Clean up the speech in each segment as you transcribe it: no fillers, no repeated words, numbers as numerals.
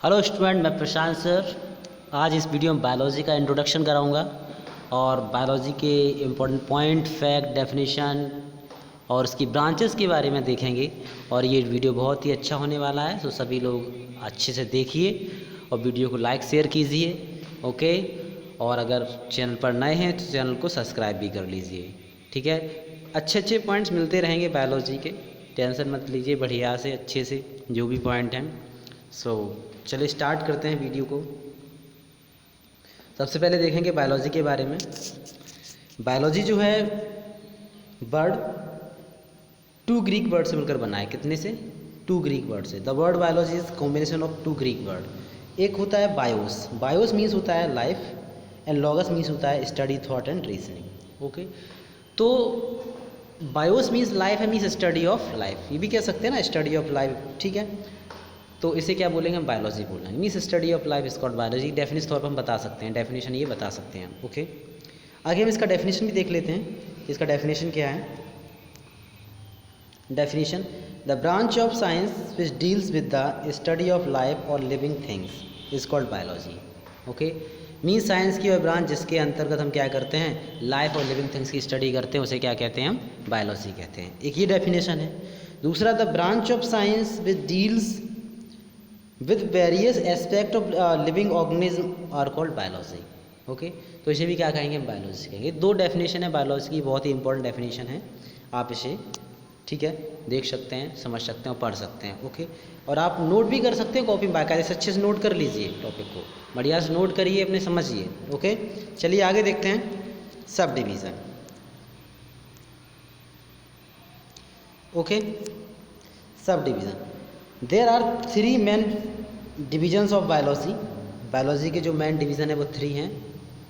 Hello student, मैं प्रशांत sir. आज इस वीडियो में बायोलॉजी का इंट्रोडक्शन कराऊंगा और बायोलॉजी के इम्पोर्टेंट पॉइंट, फैक्ट, डेफिनेशन और उसकी ब्रांचेस के बारे में देखेंगे। और ये वीडियो बहुत ही अच्छा होने वाला है, तो सभी लोग अच्छे से देखिए और वीडियो को लाइक शेयर कीजिए। ओके, और अगर चैनल पर नए हैं तो चैनल को सब्सक्राइब भी कर लीजिए। ठीक है, अच्छे अच्छे पॉइंट्स मिलते रहेंगे बायोलॉजी के, टेंशन मत लीजिए, बढ़िया से अच्छे से जो भी पॉइंट हैं। चलिए स्टार्ट करते हैं वीडियो को। सबसे पहले देखेंगे बायोलॉजी के बारे में। बायोलॉजी जो है वर्ड टू ग्रीक वर्ड से मिलकर बना है। कितने से? टू ग्रीक वर्ड से। The word biology is combination of two Greek word. एक होता है बायोस, बायोस मीन्स होता है लाइफ, एंड लॉगस मीन्स होता है study, thought and reasoning. Okay, तो बायोस मीन्स लाइफ है, मीन्स स्टडी ऑफ लाइफ, ये भी कह सकते हैं ना, स्टडी ऑफ लाइफ। ठीक है, तो इसे क्या बोलेंगे? हम बायोलॉजी बोलेंगे, means study of life is called biology. Definition तौर पर हम बता सकते हैं, डेफिनेशन ये बता सकते हैं। ओके, आगे हम इसका डेफिनेशन भी देख लेते हैं। इसका डेफिनेशन क्या है? Definition: the branch of science which deals with the study of life और living things is called biology. Okay, means science की वह ब्रांच जिसके अंतर्गत हम क्या करते हैं? लाइफ और लिविंग थिंग्स की स्टडी करते हैं, उसे क्या कहते हैं? हम बायोलॉजी कहते हैं। एक ये डेफिनेशन है। दूसरा, the branch of science which deals with various aspect of living organism are called biology. Okay, तो इसे भी क्या कहेंगे? हम बायोलॉजी कहेंगे। दो डेफिनेशन है बायोलॉजी की, बहुत ही इंपॉर्टेंट डेफिनेशन है। आप इसे ठीक है देख सकते हैं, समझ सकते हैं और पढ़ सकते हैं। ओके, और आप नोट भी कर सकते हैं कॉपी में, बाकायदे से अच्छे से नोट कर लीजिए, टॉपिक को बढ़िया से नोट करिए, अपने समझिए। ओके, चलिए आगे देखते हैं subdivision. Okay, subdivision. There are three main divisions of biology. Biology के जो मेन डिवीज़न है वो थ्री हैं।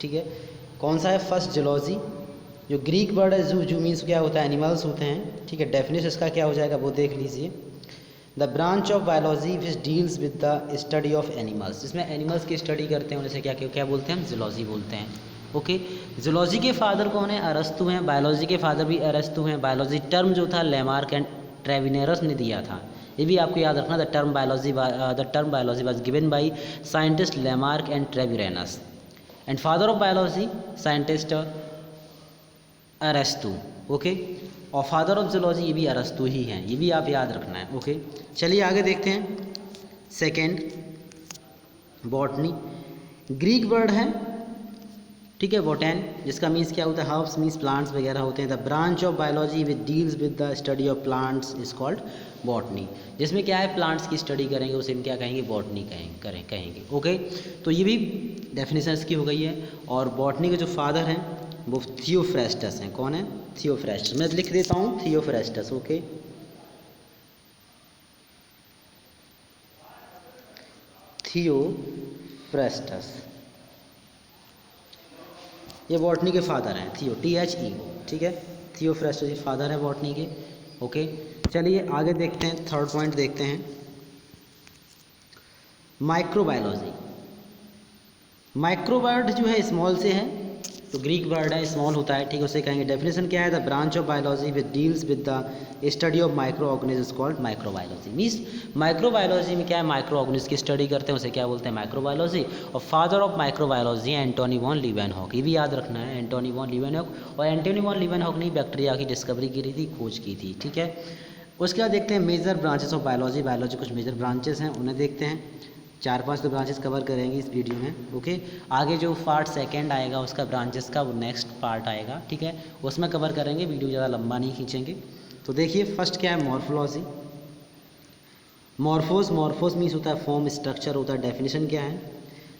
ठीक है, कौन सा है? फर्स्ट जूलॉजी, जो ग्रीक वर्ड है जू मीन्स क्या होता है? एनिमल्स होते हैं। ठीक है, डेफिनेशन इसका क्या हो जाएगा वो देख लीजिए। The branch of biology which deals with the study of animals, जिसमें एनिमल्स की स्टडी करते हैं उन्हें क्या क्या बोलते हैं? हम जूलॉजी बोलते हैं। ओके, जूलॉजी के फादर कौन है? अरस्तु हैं। बायोलॉजी के फादर भी अरस्तु हैं। बायोलॉजी टर्म जो था लेमार्क एंड ट्रेविनेरस ने दिया था, ये भी आपको याद रखना। The term biology was given by scientist Lamarck and Treviranus, and father of biology scientist अरस्तु। ओके, और फादर ऑफ जूलॉजी ये भी अरस्तु ही हैं, ये भी आप याद रखना है। ओके, चलिए आगे देखते हैं। सेकेंड, बॉटनी, ग्रीक वर्ड है। ठीक है, बोटैन, जिसका मीन्स क्या होता है? हर्ब्स मीन्स प्लांट्स वगैरह होते हैं। The branch of biology which deals with the study of plants is called botany, जिसमें क्या है? प्लांट्स की स्टडी करेंगे, उसे हम क्या कहेंगे? बॉटनी कहेंगे। ओके, तो ये भी डेफिनेशन इसकी हो गई है। और बॉटनी के जो फादर हैं वो थियोफ्रेस्टस हैं। कौन है? थियोफ्रेस्टस। मैं लिख देता हूँ थियोफ्रेस्टस। ओके, थियोफ्रेस्टस ये बॉटनी के फादर हैं। THE। ठीक है, थियोफ्रेस्टस ये फादर है बॉटनी के। ओके, चलिए आगे देखते हैं। थर्ड पॉइंट देखते हैं, माइक्रोबायोलॉजी। माइक्रोवर्ड जो है स्मॉल से है, तो ग्रीक वर्ड है, स्मॉल होता है। ठीक है, उसे कहेंगे। डेफिनेशन क्या है? The branch of biology which deals with the study of micro organism called microbiology. Means microbiology में क्या है? माइक्रो ऑर्गेनिज्म की स्टडी करते हैं, उसे क्या बोलते हैं? माइक्रोबायोलॉजी। और father of microbiology Antony von Leeuwenhoek, ये भी याद रखना है, एंटोनी वॉन लीवेनहॉक। और एंटोनी वॉन लीवेनहॉक ने बैक्टीरिया की डिस्कवरी की थी, खोज की थी। ठीक है, उसके बाद देखते हैं major branches of biology. Biology कुछ मेजर ब्रांचेस हैं, उन्हें देखते हैं। 4-5 तो ब्रांचेस कवर करेंगे इस वीडियो में। ओके, आगे जो पार्ट सेकंड आएगा उसका ब्रांचेस का, वो नेक्स्ट पार्ट आएगा। ठीक है, उसमें कवर करेंगे, वीडियो ज़्यादा लंबा नहीं खींचेंगे। तो देखिए, फर्स्ट क्या है? मॉर्फोलॉजी। मॉर्फोस मीन्स होता है फॉर्म, स्ट्रक्चर होता है। डेफिनेशन क्या है?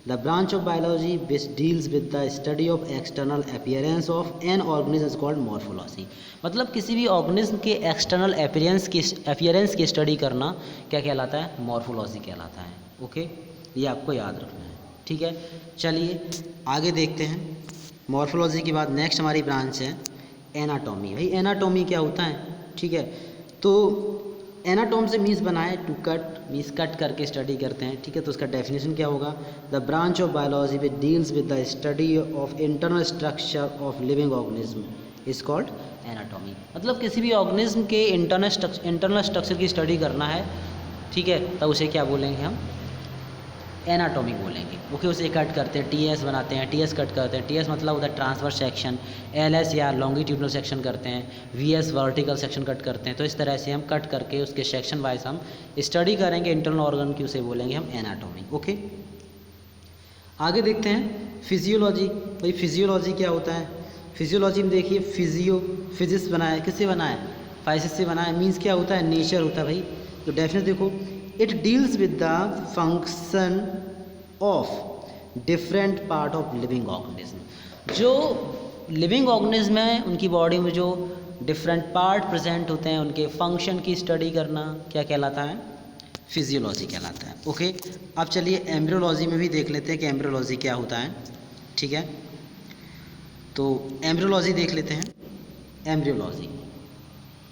The branch of biology which deals with the study of external appearance of an organism is called morphology. मतलब किसी भी ऑर्गेनिज्म के एक्सटर्नल अपीयरेंस की स्टडी करना क्या कहलाता है? मॉर्फोलॉजी कहलाता है। ओके, ये आपको याद रखना है। ठीक है, चलिए आगे देखते हैं। मॉर्फोलॉजी के बाद नेक्स्ट हमारी ब्रांच है एनाटॉमी। भाई एनाटॉमी क्या होता है? ठीक है, तो एनाटॉम से मीन्स बना है टू कट, मीन्स कट करके स्टडी करते हैं। ठीक है, तो उसका डेफिनेशन क्या होगा? The branch of biology which deals with the study of internal structure of living organism is called anatomy. मतलब किसी भी ऑर्गेनिज्म के इंटरनल स्ट्रक्चर की स्टडी करना है। ठीक है, तब उसे क्या बोलेंगे हम? एनाटॉमी बोलेंगे। ओके, उसे कट करते हैं, टीएस बनाते हैं, टीएस कट करते हैं। टीएस मतलब होता है ट्रांसवर्स सेक्शन, एलएस या लॉन्गिट्यूडनल सेक्शन करते हैं, वीएस वर्टिकल सेक्शन कट करते हैं। तो इस तरह से हम कट करके उसके सेक्शन वाइज हम स्टडी करेंगे इंटरनल ऑर्गन की, उसे बोलेंगे हम एनाटॉमी। ओके, आगे देखते हैं फिजियोलॉजी। भाई फिजियोलॉजी क्या होता है? फिजियोलॉजी में देखिए फिजिक्स बनाया, किससे बनाया? फाइसिस से बनाया। मीन्स क्या होता है? नेचर होता है भाई। तो डेफिनेशन देखो, it deals with the function of different part of living organism. जो लिविंग ऑर्गेनिज्म है उनकी बॉडी में जो डिफरेंट पार्ट प्रेजेंट होते हैं, उनके फंक्शन की स्टडी करना क्या कहलाता है? फिजियोलॉजी कहलाता है। ओके, अब चलिए एम्ब्रियोलॉजी में भी देख लेते हैं कि एम्ब्रियोलॉजी क्या होता है। ठीक है, तो एम्ब्रियोलॉजी देख लेते हैं। एम्ब्रियोलॉजी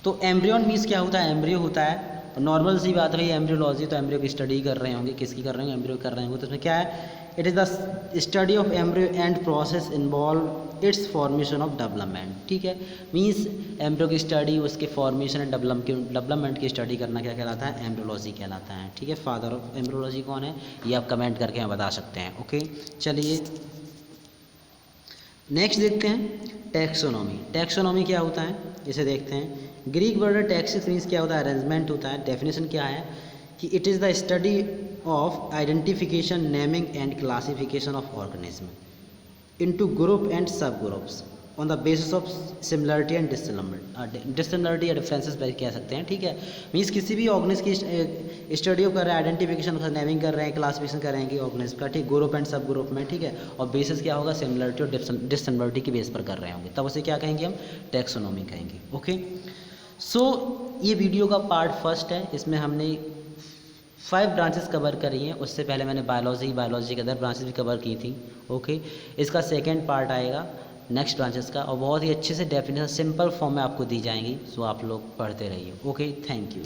तो एम्ब्रियन मीन्स क्या होता है? एम्ब्रियो होता है। नॉर्मल सी बात है, एम्ब्रियोलॉजी तो एम्ब्रियो की स्टडी कर रहे होंगे। किसकी कर रहे होंगे? एम्ब्रियो कर रहे होंगे। तो इसमें क्या है? It is the study of embryo and process involve it's formation of development. ठीक है, मीन्स एम्ब्रियो की स्टडी, उसके फॉर्मेशन एंड डेवलपमेंट की स्टडी करना क्या कहलाता है? एम्ब्रियोलॉजी कहलाता है। ठीक है, फादर ऑफ एम्ब्रियोलॉजी कौन है? ये आप कमेंट करके हमें बता सकते हैं। ओके, चलिए नेक्स्ट देखते हैं टैक्सोनॉमी। टैक्सोनॉमी क्या होता है इसे देखते हैं। ग्रीक वर्ड टैक्सिस मीन्स क्या होता है? अरेंजमेंट होता है। डेफिनेशन क्या है कि it is the study of identification, naming and classification of organism into group and subgroups on the basis of similarity and dissimilarity या डिफरेंसेस कह सकते हैं। ठीक है, मीन्स किसी भी ऑर्गेनिज्म की स्टडी कर रहे हैं, आइडेंटिफिकेशन कर, नेमिंग कर रहे हैं, क्लासिफिकेशन कर रहे हैं कि ऑर्गेनिज्म का, ठीक, ग्रुप एंड सब ग्रुप में। ठीक है, और बेसिस क्या होगा? सिमिलरिटी और डिसिमिलरिटी के बेस पर कर रहे होंगे, तब उसे क्या कहेंगे? हम टैक्सोनॉमी कहेंगे। ओके, सो ये वीडियो का पार्ट फर्स्ट है। इसमें हमने 5 ब्रांचेस कवर करी हैं। उससे पहले मैंने बायोलॉजी के अदर ब्रांचेस भी कवर की थी। ओके, इसका सेकंड पार्ट आएगा नेक्स्ट ब्रांचेस का, और बहुत ही अच्छे से डेफिनेशन सिंपल फॉर्म में आपको दी जाएंगी। सो आप लोग पढ़ते रहिए। Okay, thank you.